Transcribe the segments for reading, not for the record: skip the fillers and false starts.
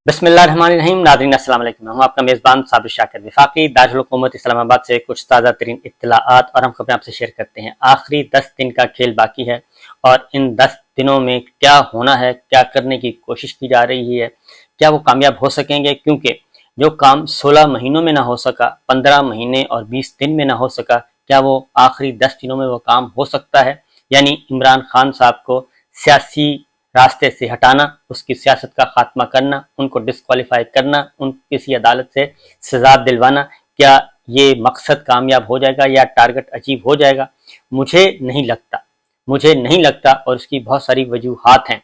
بسم اللہ الرحمن الرحیم. ناظرین السلام علیکم. میں ہوں آپ کا میزبان صابر شاکر وفاقی دارالحکومت اسلام آباد سے کچھ تازہ ترین اطلاعات اور ہم خبریں آپ سے شیئر کرتے ہیں. آخری 10 دن کا کھیل باقی ہے اور ان 10 دنوں میں کیا ہونا ہے، کیا کرنے کی کوشش کی جا رہی ہے، کیا وہ کامیاب ہو سکیں گے، کیونکہ جو کام 16 مہینوں میں نہ ہو سکا، 15 مہینے اور 20 دن میں نہ ہو سکا، کیا وہ آخری 10 دنوں میں وہ کام ہو سکتا ہے؟ یعنی عمران خان صاحب کو سیاسی راستے سے ہٹانا، اس کی سیاست کا خاتمہ کرنا، ان کو ڈسکوالیفائی کرنا، ان کسی عدالت سے سزا دلوانا، کیا یہ مقصد کامیاب ہو جائے گا یا ٹارگٹ اچیو ہو جائے گا؟ مجھے نہیں لگتا اور اس کی بہت ساری وجوہات ہیں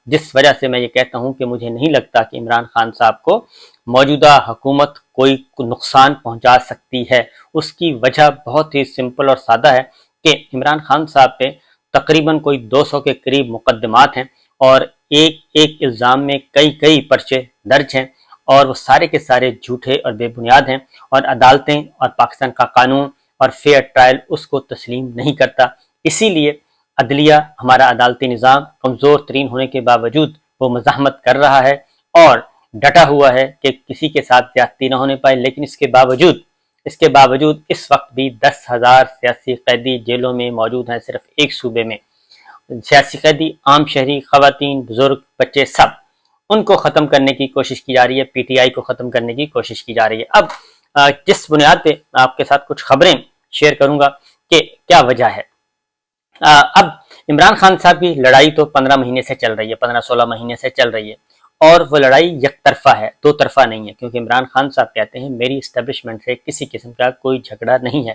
جس وجہ سے میں یہ کہتا ہوں کہ مجھے نہیں لگتا کہ عمران خان صاحب کو موجودہ حکومت کوئی نقصان پہنچا سکتی ہے. اس کی وجہ بہت ہی سمپل اور سادہ ہے کہ عمران خان صاحب پہ تقریباً کوئی 200 کے قریب مقدمات ہیں اور ایک الزام میں کئی پرچے درج ہیں اور وہ سارے کے سارے جھوٹے اور بے بنیاد ہیں، اور عدالتیں اور پاکستان کا قانون اور فیئر ٹرائل اس کو تسلیم نہیں کرتا. اسی لیے عدلیہ، ہمارا عدالتی نظام کمزور ترین ہونے کے باوجود وہ مزاحمت کر رہا ہے اور ڈٹا ہوا ہے کہ کسی کے ساتھ زیادتی نہ ہونے پائے. لیکن اس کے باوجود اس وقت بھی 10,000 سیاسی قیدی جیلوں میں موجود ہیں صرف ایک صوبے میں. سیاسی قیدی، عام شہری، خواتین، بزرگ، بچے، سب ان کو ختم کرنے کی کوشش کی جا رہی ہے، پی ٹی آئی کو ختم کرنے کی کوشش کی جا رہی ہے. اب جس بنیاد پہ آپ کے ساتھ کچھ خبریں شیئر کروں گا کہ کیا وجہ ہے. اب عمران خان صاحب کی لڑائی تو 15 مہینے سے چل رہی ہے، 15-16 مہینے سے چل رہی ہے، اور وہ لڑائی یک طرفہ ہے، دو طرفہ نہیں ہے. کیونکہ عمران خان صاحب کہتے ہیں میری اسٹیبلشمنٹ سے کسی قسم کا کوئی جھگڑا نہیں ہے،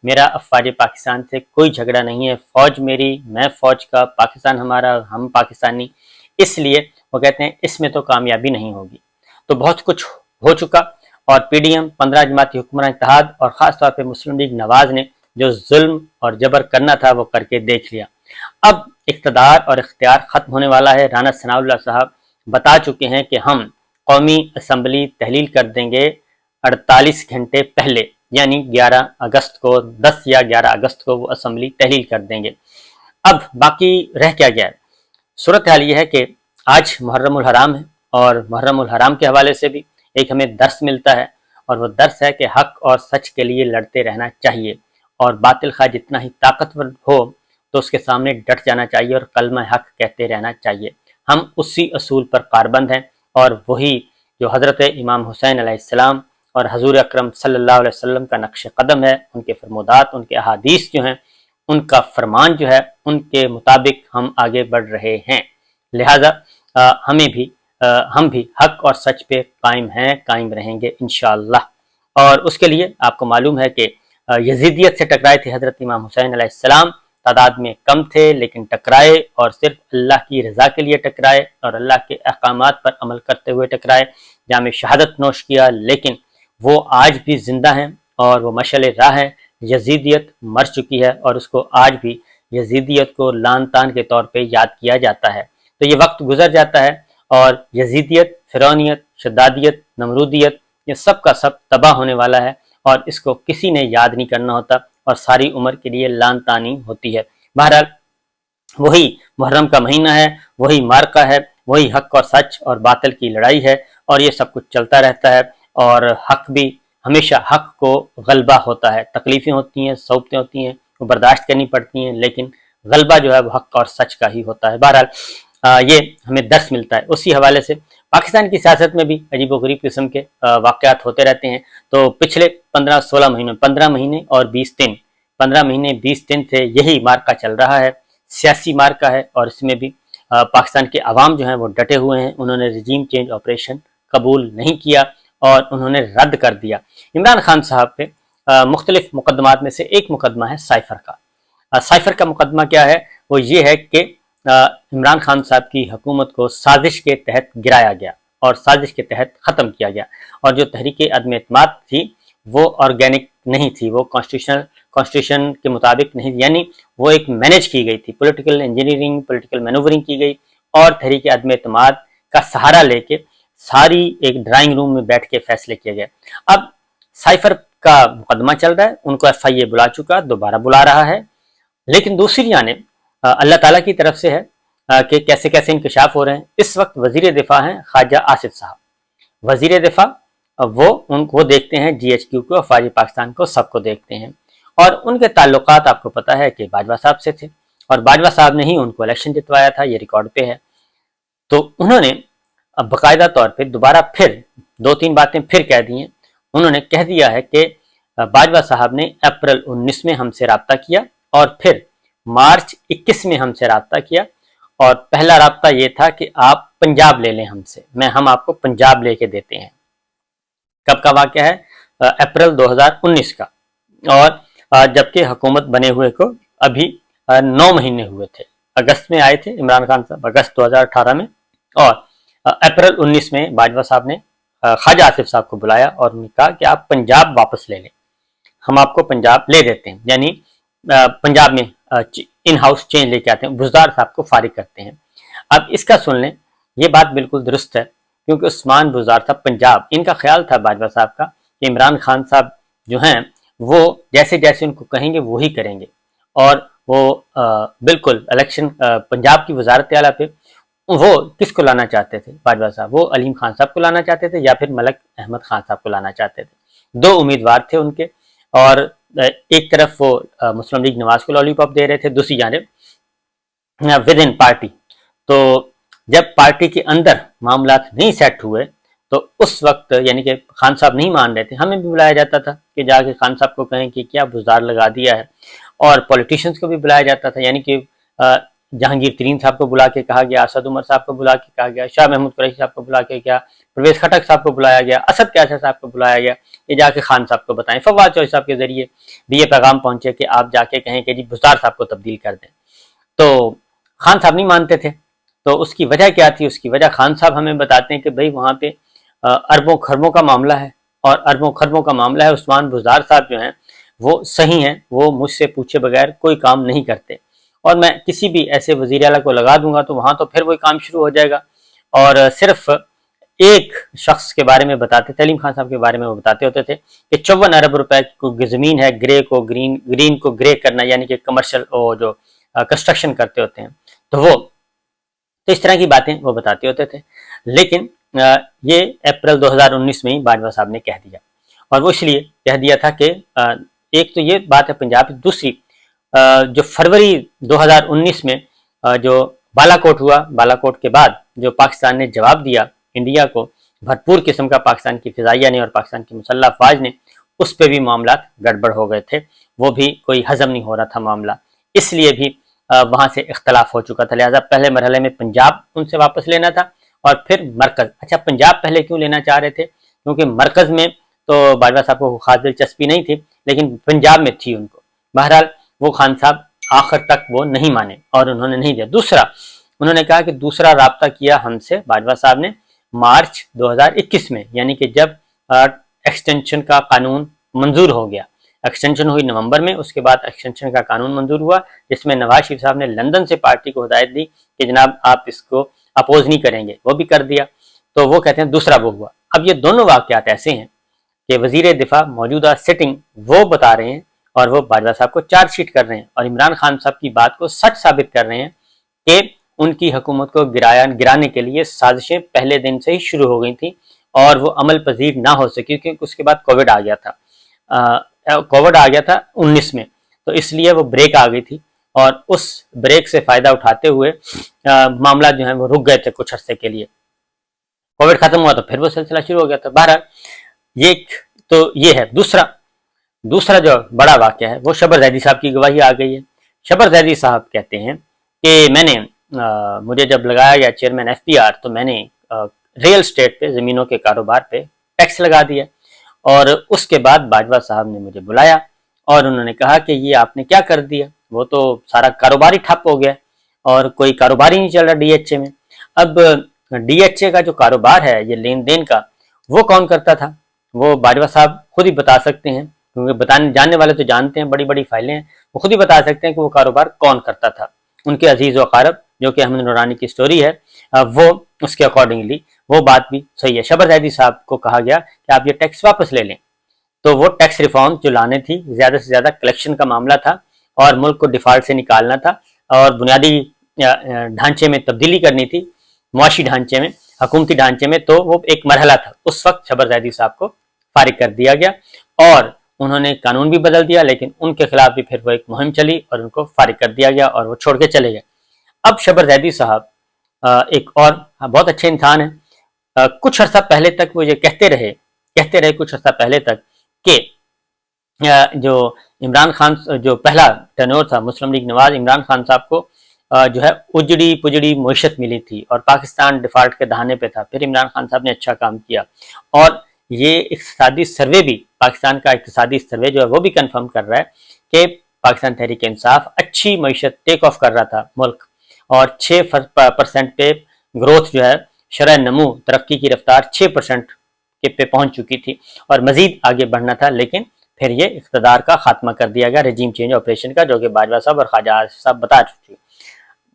میرا افواج پاکستان سے کوئی جھگڑا نہیں ہے، فوج میری، میں فوج کا، پاکستان ہمارا، ہم پاکستانی. اس لیے وہ کہتے ہیں اس میں تو کامیابی نہیں ہوگی. تو بہت کچھ ہو چکا اور پی ڈی ایم، 15 جماعتی حکمران اتحاد اور خاص طور پہ مسلم لیگ نواز نے جو ظلم اور جبر کرنا تھا وہ کر کے دیکھ لیا. اب اقتدار اور اختیار ختم ہونے والا ہے. رانا ثناء اللہ صاحب بتا چکے ہیں کہ ہم قومی اسمبلی تحلیل کر دیں گے 48 گھنٹے پہلے، یعنی 11 اگست کو، 10 یا 11 اگست کو وہ اسمبلی تحلیل کر دیں گے. اب باقی رہ کیا گیا ہے؟ صورتحال یہ ہے کہ آج محرم الحرام ہے اور محرم الحرام کے حوالے سے بھی ایک ہمیں درس ملتا ہے، اور وہ درس ہے کہ حق اور سچ کے لیے لڑتے رہنا چاہیے، اور باطل خواہ جتنا ہی طاقتور ہو تو اس کے سامنے ڈٹ جانا چاہیے اور کلمہ حق کہتے رہنا چاہیے. ہم اسی اصول پر کاربند ہیں، اور وہی جو حضرت امام حسین علیہ السلام اور حضور اکرم صلی اللہ علیہ وسلم کا نقش قدم ہے، ان کے فرمودات، ان کے احادیث جو ہیں، ان کا فرمان جو ہے، ان کے مطابق ہم آگے بڑھ رہے ہیں. لہذا ہم بھی حق اور سچ پہ قائم ہیں، قائم رہیں گے انشاءاللہ. اور اس کے لیے آپ کو معلوم ہے کہ یزیدیت سے ٹکرائے تھے حضرت امام حسین علیہ السلام، تعداد میں کم تھے لیکن ٹکرائے، اور صرف اللہ کی رضا کے لیے ٹکرائے اور اللہ کے احکامات پر عمل کرتے ہوئے ٹکرائے. جام شہادت نوش کیا، لیکن وہ آج بھی زندہ ہیں اور وہ مشعل راہ ہے. یزیدیت مر چکی ہے اور اس کو آج بھی یزیدیت کو لان تان کے طور پہ یاد کیا جاتا ہے. تو یہ وقت گزر جاتا ہے اور یزیدیت، فرعونیت، شدادیت، نمرودیت، یہ سب کا سب تباہ ہونے والا ہے، اور اس کو کسی نے یاد نہیں کرنا ہوتا اور ساری عمر کے لیے لان تانی ہوتی ہے. بہرحال وہی محرم کا مہینہ ہے، وہی مارکا ہے، وہی حق اور سچ اور باطل کی لڑائی ہے، اور یہ سب کچھ چلتا رہتا ہے. اور حق بھی ہمیشہ حق کو غلبہ ہوتا ہے. تکلیفیں ہوتی ہیں، صعوبتیں ہوتی ہیں، وہ برداشت کرنی پڑتی ہیں، لیکن غلبہ جو ہے وہ حق اور سچ کا ہی ہوتا ہے. بہرحال یہ ہمیں درس ملتا ہے. اسی حوالے سے پاکستان کی سیاست میں بھی عجیب و غریب قسم کے واقعات ہوتے رہتے ہیں. تو پچھلے 15-16 مہینوں، 15 مہینے اور 20 دن، 15 مہینے 20 دن سے یہی مارکا چل رہا ہے، سیاسی مارکا ہے، اور اس میں بھی پاکستان کے عوام جو ہیں وہ ڈٹے ہوئے ہیں. انہوں نے رجیم چینج آپریشن قبول نہیں کیا اور انہوں نے رد کر دیا. عمران خان صاحب پہ مختلف مقدمات میں سے ایک مقدمہ ہے سائفر کا. سائفر کا مقدمہ کیا ہے؟ وہ یہ ہے کہ عمران خان صاحب کی حکومت کو سازش کے تحت گرایا گیا اور سازش کے تحت ختم کیا گیا، اور جو تحریک عدم اعتماد تھی وہ آرگینک نہیں تھی، وہ کانسٹیٹیوشن کے مطابق نہیں، یعنی وہ ایک مینیج کی گئی تھی، پولیٹیکل انجینئرنگ، پولیٹیکل مینورنگ کی گئی، اور تحریک عدم اعتماد کا سہارا لے کے ساری ایک ڈرائنگ روم میں بیٹھ کے فیصلے کیے گئے. اب سائفر کا مقدمہ چل رہا ہے، ان کو ایف آئی اے بلا چکا، دوبارہ بلا رہا ہے. لیکن دوسری جانب اللہ تعالیٰ کی طرف سے ہے کہ کیسے کیسے انکشاف ہو رہے ہیں. اس وقت وزیر دفاع ہیں خواجہ آصف صاحب. वजीर दिफा वो देखते हैं GHQ को, अफवाज पाकिस्तान को, सबको देखते हैं। और उनके ताल्लुकात आपको पता है कि बाजवा साहब से थे, और बाजवा साहब ने ही उनको इलेक्शन जितवाया था, ये रिकॉर्ड पे है। तो उन्होंने अब बाकायदा तौर पे दोबारा फिर 2-3 बातें फिर कह दी हैं। उन्होंने कह दिया है कि बाजवा साहब ने अप्रैल 19 में हमसे रब्ता किया, और फिर मार्च 21 में हमसे रब्ता किया, और पहला रब्ता ये था कि आप पंजाब ले लें हमसे, हम आपको पंजाब लेके देते हैं। कब का वाक़या है? अप्रैल 2019 का। और जबकि हुकूमत बने हुए को अभी 9 महीने हुए थे। अगस्त में आए थे इमरान खान साहब, अगस्त 2018 में, और अप्रैल 19 में बाजवा साहब ने ख्वाजा आसिफ साहब को बुलाया और उन्होंने कहा कि आप पंजाब वापस ले लें, हम आपको पंजाब ले देते हैं, यानी पंजाब में इन हाउस चेंज लेके आते हैं, बुज़दार साहब को फारिग करते हैं। अब इसका सुन लें, ये बात बिल्कुल दुरुस्त है, क्योंकि उस्मान बुज़दार साहब पंजाब, इनका ख्याल था बाजवा साहब का कि इमरान खान साहब जो हैं वो जैसे जैसे उनको कहेंगे वो ही करेंगे, और वो बिल्कुल इलेक्शन पंजाब की वजारत आला पे वो किसको लाना चाहते थे बाजवा साहब? वो अलीम खान साहब को लाना चाहते थे या फिर मलक अहमद खान साहब को लाना चाहते थे। 2 उम्मीदवार थे उनके, और एक तरफ वो मुस्लिम लीग नवाज को लॉलीपॉप दे रहे थे, दूसरी जानिब विद इन पार्टी। तो जब पार्टी के अंदर मामला नहीं सेट हुए तो उस वक्त यानी कि खान साहब नहीं मान रहे थे, हमें भी बुलाया जाता था कि जाके खान साहब को कहें कि क्या बुज़दार लगा दिया है, और पॉलिटिशियंस को भी बुलाया जाता था, यानी कि जहांगीर तरीन साहब को बुला के कहा गया, असद उमर साहब को बुला के कहा गया, शाह महमूद कुरैशी साहब को बुला के क्या, परवेज खटक साहब को बुलाया गया, असद कैसर साहब को बुलाया गया, ये जाके खान साहब को बताएं। फवाद चौधरी साहब के जरिए भी ये पैगाम पहुंचे कि आप जाके कहें कि जी बुज़दार साहब को तब्दील कर दें। तो खान साहब नहीं मानते थे। तो उसकी वजह क्या थी? उसकी वजह खान साहब हमें बताते हैं कि भाई वहाँ पे अरबों खरबों का मामला है, और अरबों खरबों का मामला है। उस्मान बुज़दार साहब जो हैं वो सही हैं, वो मुझसे पूछे बगैर कोई काम नहीं करते, और मैं किसी भी ऐसे वज़ीर आला को लगा दूंगा तो वहाँ तो फिर वही काम शुरू हो जाएगा। और सिर्फ एक शख्स के बारे में बताते, सलीम खान साहब के बारे में वो बताते होते थे कि 54 अरब रुपए की ज़मीन है, ग्रे को ग्रीन को ग्रे करना, यानी कि कमर्शियल जो कंस्ट्रक्शन करते होते हैं, तो इस तरह की बातें वो बताते होते थे। लेकिन ये अप्रैल 2019 में ही बाजवा साहब ने कह दिया, और वो इसलिए कह दिया था कि एक तो ये बात है पंजाब, दूसरी जो फरवरी 2019 में जो बालाकोट हुआ, बालाकोट के बाद जो पाकिस्तान ने जवाब दिया इंडिया को, भरपूर किस्म का पाकिस्तान की फिजाइया ने और पाकिस्तान की मुसल्लह अफवाज ने, उस पर भी मामला गड़बड़ हो गए थे, वो भी कोई हजम नहीं हो रहा था मामला, इसलिए भी वहाँ से इख्तलाफ हो चुका था। लिहाजा पहले मरहले में पंजाब उनसे वापस लेना था, और फिर मरकज़। अच्छा, पंजाब पहले क्यों लेना चाह रहे थे? क्योंकि मरकज़ में तो बाजवा साहब को खास दिलचस्पी नहीं थी, लेकिन पंजाब में थी उनको। बहरहाल वो खान साहब आखिर तक वो नहीं माने और उन्होंने नहीं दिया। दूसरा, उन्होंने कहा कि दूसरा राब्ता किया हमसे बाजवा साहब ने मार्च 2021 में, यानी कि जब एक्सटेंशन का कानून मंजूर हो गया। एक्सटेंशन हुई नवंबर में, उसके बाद एक्सटेंशन का कानून मंजूर हुआ, जिसमें नवाज शरीफ साहब ने लंदन से पार्टी को हिदायत दी कि जनाब आप इसको अपोज नहीं करेंगे, वो भी कर दिया। तो वो कहते हैं दूसरा वो हुआ। अब ये दोनों वाक़यात ऐसे हैं कि वज़ीर दिफा मौजूदा सिटिंग वो बता रहे हैं, और वो बाजवा साहब को चार्जशीट कर रहे हैं, और इमरान खान साहब की बात को सच साबित कर रहे हैं कि उनकी हुकूमत को गिराने के लिए साजिशें पहले दिन से ही शुरू हो गई थी, और वो अमल पजीर ना हो सकी, क्योंकि उसके बाद कोविड आ गया था। कोविड आ गया था 19 में, तो इसलिए वो ब्रेक आ गई थी, और उस ब्रेक से फ़ायदा उठाते हुए मामला जो है वो रुक गए थे कुछ अरसे के लिए। कोविड ख़त्म हुआ तो फिर वो सिलसिला शुरू हो गया था। बहरहाल ये तो ये है। दूसरा जो बड़ा वाक़या है वो शबर जैदी साहब की गवाही आ गई है। शबर जैदी साहब कहते हैं कि मुझे जब लगाया गया चेयरमैन FPR, तो मैंने रियल स्टेट पे, ज़मीनों के कारोबार पे टैक्स लगा दिया, और उसके बाद बाजवा साहब ने मुझे बुलाया और उन्होंने कहा कि ये आपने क्या कर दिया, वो तो सारा कारोबार ही ठप हो गया और कोई कारोबार ही नहीं चल रहा DHA में। अब DHA का जो कारोबार है, ये लेन देन का, वो कौन करता था? वो बाजवा साहब खुद ही बता सकते हैं, क्योंकि जानने वाले तो जानते हैं, बड़ी बड़ी फाइलें हैं, वो खुद ही बता सकते हैं कि वो कारोबार कौन करता था। उनके अजीज व अकारब, जो कि अहमद नूरानी की स्टोरी है, वो उसके अकॉर्डिंगली वो बात भी सही है। शबर जैदी साहब को कहा गया कि आप ये टैक्स वापस ले लें, तो वो टैक्स रिफॉर्म जो लाने थी, ज़्यादा से ज़्यादा कलेक्शन का मामला था, और मुल्क को डिफॉल्ट से निकालना था, और बुनियादी ढांचे में तब्दीली करनी थी, मुआशी ढांचे में। हुकूमती ढांचे में, तो वो एक मरहला था। उस वक्त शबर जैदी साहब को फारिग कर दिया गया और उन्होंने कानून भी बदल दिया, लेकिन उनके खिलाफ भी फिर वो एक मुहिम चली और उनको फारिग कर दिया गया और वो छोड़ के चले गए। अब शबर जैदी साहब एक और बहुत अच्छे इंसान हैं। कुछ अर्सा पहले तक वो ये कहते रहे कुछ अर्सा पहले तक कि जो इमरान खान, जो पहला टर्नओवर था मुस्लिम लीग नवाज, इमरान खान साहब को जो है उजड़ी पुजड़ी मुईशत मिली थी और पाकिस्तान डिफॉल्ट के दहाने पे था। फिर इमरान खान साहब ने अच्छा काम किया और ये इक़्तिसादी सर्वे भी, पाकिस्तान का इक़्तिसादी सर्वे जो है वो भी कंफर्म कर रहा है कि पाकिस्तान तहरीक इंसाफ अच्छी मईशत टेक ऑफ कर रहा था मुल्क, और 6% पे ग्रोथ जो है, शरह नमू तरक्की की रफ्तार 6% के पे पहुंच चुकी थी और मजीद आगे बढ़ना था, लेकिन फिर ये इक़्तिदार का खात्मा कर दिया गया रजीम चेंज ऑपरेशन का, जो कि बाजवा साहब और ख्वाजा साहब बता चुके,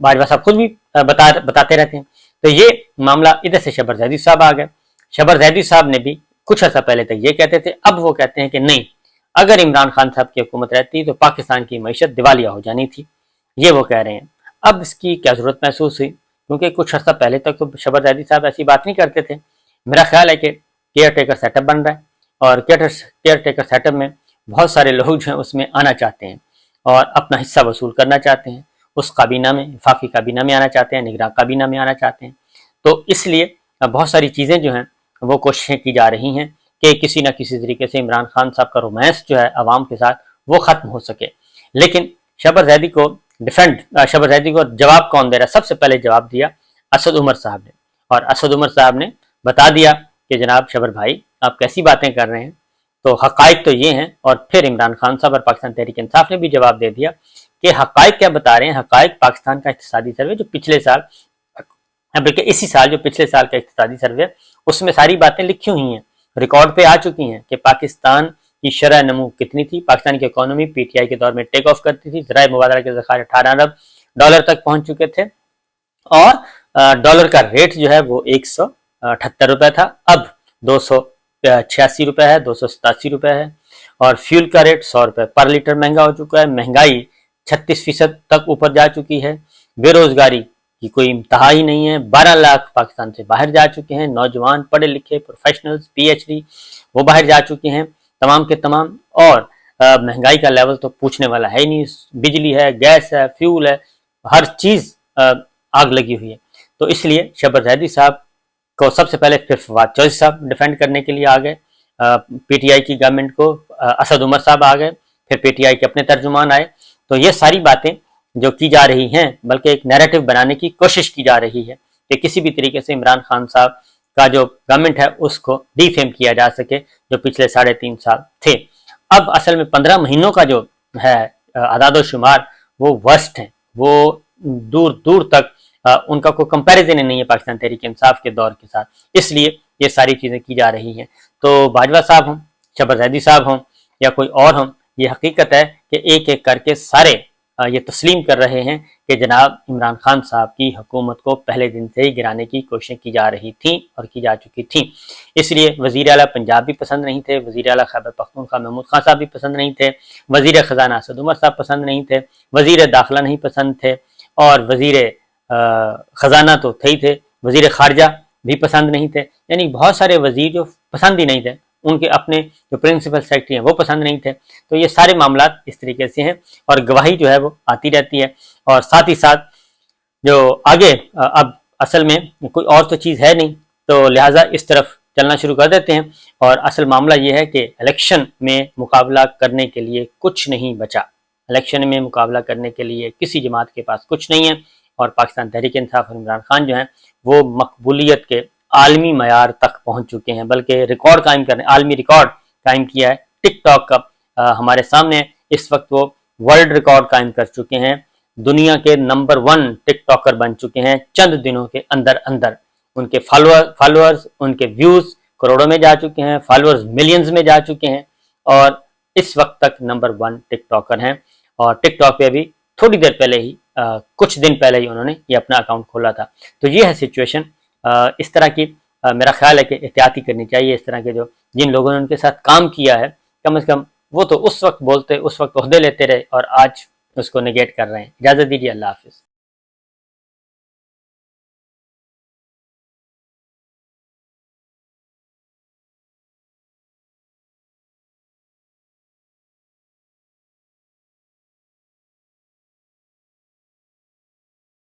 बाजवा साहब खुद भी बताते रहते हैं। तो ये मामला इधर से शबर जैदी साहब आ गए। शबर जैदी साहब ने भी कुछ अर्सा पहले तक ये कहते थे, अब वो कहते हैं कि नहीं, अगर इमरान खान साहब की हुकूमत रहती तो पाकिस्तान की मईशत दिवालिया हो जानी थी, ये वो कह रहे हैं। अब इसकी क्या जरूरत महसूस हुई, क्योंकि कुछ अर्सा पहले तक तो शबर जैदी साहब ऐसी बात नहीं करते थे। मेरा ख्याल है कि केयर टेकर सेटअप बन रहा है और केयर टेकर सेटअप में बहुत सारे लोग जो हैं उसमें आना चाहते हैं और अपना हिस्सा वसूल करना चाहते हैं, उस काबीना में, वफाकी काबीना में आना चाहते हैं, निगरान काबीना में आना चाहते हैं। तो इसलिए बहुत सारी चीज़ें जो हैं वो कोशिशें की जा रही हैं कि किसी न किसी तरीके से इमरान खान साहब का रोमांस जो है अवाम के साथ वो ख़त्म हो सके। लेकिन शबर जैदी को जवाब कौन दे रहा है? सबसे पहले जवाब दिया असद उमर साहब ने, और असद उमर साहब ने बता दिया कि जनाब शबर भाई, आप कैसी बातें कर रहे हैं, तो हकाइक तो ये हैं। और फिर इमरान खान साहब और पाकिस्तान तहरीक इंसाफ ने भी जवाब दे दिया कि हकाइक क्या बता रहे हैं। हकाइक पाकिस्तान का इक़्तिसादी सर्वे जो पिछले साल, बल्कि इसी साल जो पिछले साल का इक़्तिसादी सर्वे, उसमें सारी बातें लिखी हुई हैं, रिकॉर्ड पे आ चुकी हैं कि पाकिस्तान की शरह नमू कितनी थी, पाकिस्तान की इकोनॉमी पीटीआई के दौर में टेक ऑफ करती थी, ज़राए मुबादला के ज़खायर 18 अरब डॉलर तक पहुंच चुके थे और डॉलर का रेट जो है वो 178 रुपये था, अब 286 रुपये है, 287 रुपये है। और फ्यूल का रेट 100 रुपये पर लीटर महंगा हो चुका है, महंगाई 36% तक ऊपर जा चुकी है, बेरोजगारी की कोई इंतहा ही नहीं है, 12 लाख पाकिस्तान से बाहर जा चुके हैं, नौजवान पढ़े लिखे प्रोफेशनल्स पीएचडी वो बाहर जा चुके हैं तमाम के तमाम। और महंगाई का लेवल तो पूछने वाला है ही नहीं, बिजली है, गैस है, फ्यूल है, हर चीज़ आग लगी हुई है। तो इसलिए शबर जैदी साहब को सबसे पहले फिर फवाद चौधरी साहब डिफेंड करने के लिए आ गए, पीटीआई की गवर्नमेंट को असद उमर साहब आ गए, फिर पीटीआई के अपने तर्जुमान आए। तो ये सारी बातें जो की जा रही हैं, बल्कि एक नैरेटिव बनाने की कोशिश की जा रही है कि किसी भी तरीके से इमरान खान साहब का जो गवर्नमेंट है उसको डिफेम किया जा सके, जो पिछले 3.5 साल थे। अब असल में 15 महीनों का जो है आदाद शुमार वो वर्स्ट है, वो दूर दूर तक उनका कोई कंपैरिजन ही नहीं है पाकिस्तान तहरीक इंसाफ के दौर के साथ, इसलिए ये सारी चीज़ें की जा रही हैं। तो बाजवा साहब हों, शबर जैदी साहब हों या कोई और हों, ये हकीकत है कि एक एक करके सारे ये तस्लीम कर रहे हैं कि जनाब इमरान खान साहब की हुकूमत को पहले दिन से ही गिराने की कोशिशें की जा रही थी और की जा चुकी थी। इसलिए वज़ीर आला पंजाब भी पसंद नहीं थे, वज़ीर आला खैबर पख्तूनख्वा महमूद खान साहब भी पसंद नहीं थे, वज़ीर ख़जाना असद उमर साहब पसंद नहीं थे, वज़ीर दाखिला नहीं पसंद थे, और वज़ीर ख़जाना तो थे ही थे, वज़ीर ख़ारजा भी पसंद नहीं थे। यानी बहुत सारे वज़ीर जो पसंद ही नहीं थे, उनके अपने जो प्रिंसिपल सेक्रेटरी हैं वो पसंद नहीं थे। तो ये सारे मामला इस तरीके से हैं और गवाही जो है वो आती रहती है। और साथ ही साथ जो आगे अब असल में कोई और तो चीज़ है नहीं, तो लिहाजा इस तरफ चलना शुरू कर देते हैं। और असल मामला ये है कि इलेक्शन में मुकाबला करने के लिए कुछ नहीं बचा, इलेक्शन में मुकाबला करने के लिए किसी जमात के पास कुछ नहीं है। और पाकिस्तान तहरीक इंसाफ और इमरान खान जो हैं वो मकबूलियत के आलमी मयार तक पहुंच चुके हैं, बल्कि रिकॉर्ड कायम करने, आलमी रिकॉर्ड कायम किया है टिकटॉक का हमारे सामने। इस वक्त वो वर्ल्ड रिकॉर्ड कायम कर चुके हैं, दुनिया के नंबर 1 टिकटॉकर बन चुके हैं चंद दिनों के अंदर अंदर। उनके फॉलोअर्स उनके व्यूज़ करोड़ों में जा चुके हैं, फॉलोअर्स मिलियंस में जा चुके हैं और इस वक्त तक नंबर 1 टिकटॉकर हैं। और टिकटॉक पे अभी थोड़ी देर पहले ही कुछ दिन पहले ही उन्होंने ये अपना अकाउंट खोला था। तो ये है सिचुएशन। इस तरह की मेरा ख्याल है कि एहतियाती करनी चाहिए। इस तरह के जो जिन लोगों ने उनके साथ काम किया है, कम से कम वो तो उस वक्त बोलते, उस वक्त ओहदे लेते रहे और आज उसको नेगेट कर रहे हैं। इजाज़त दीजिए, अल्लाह हाफिज़।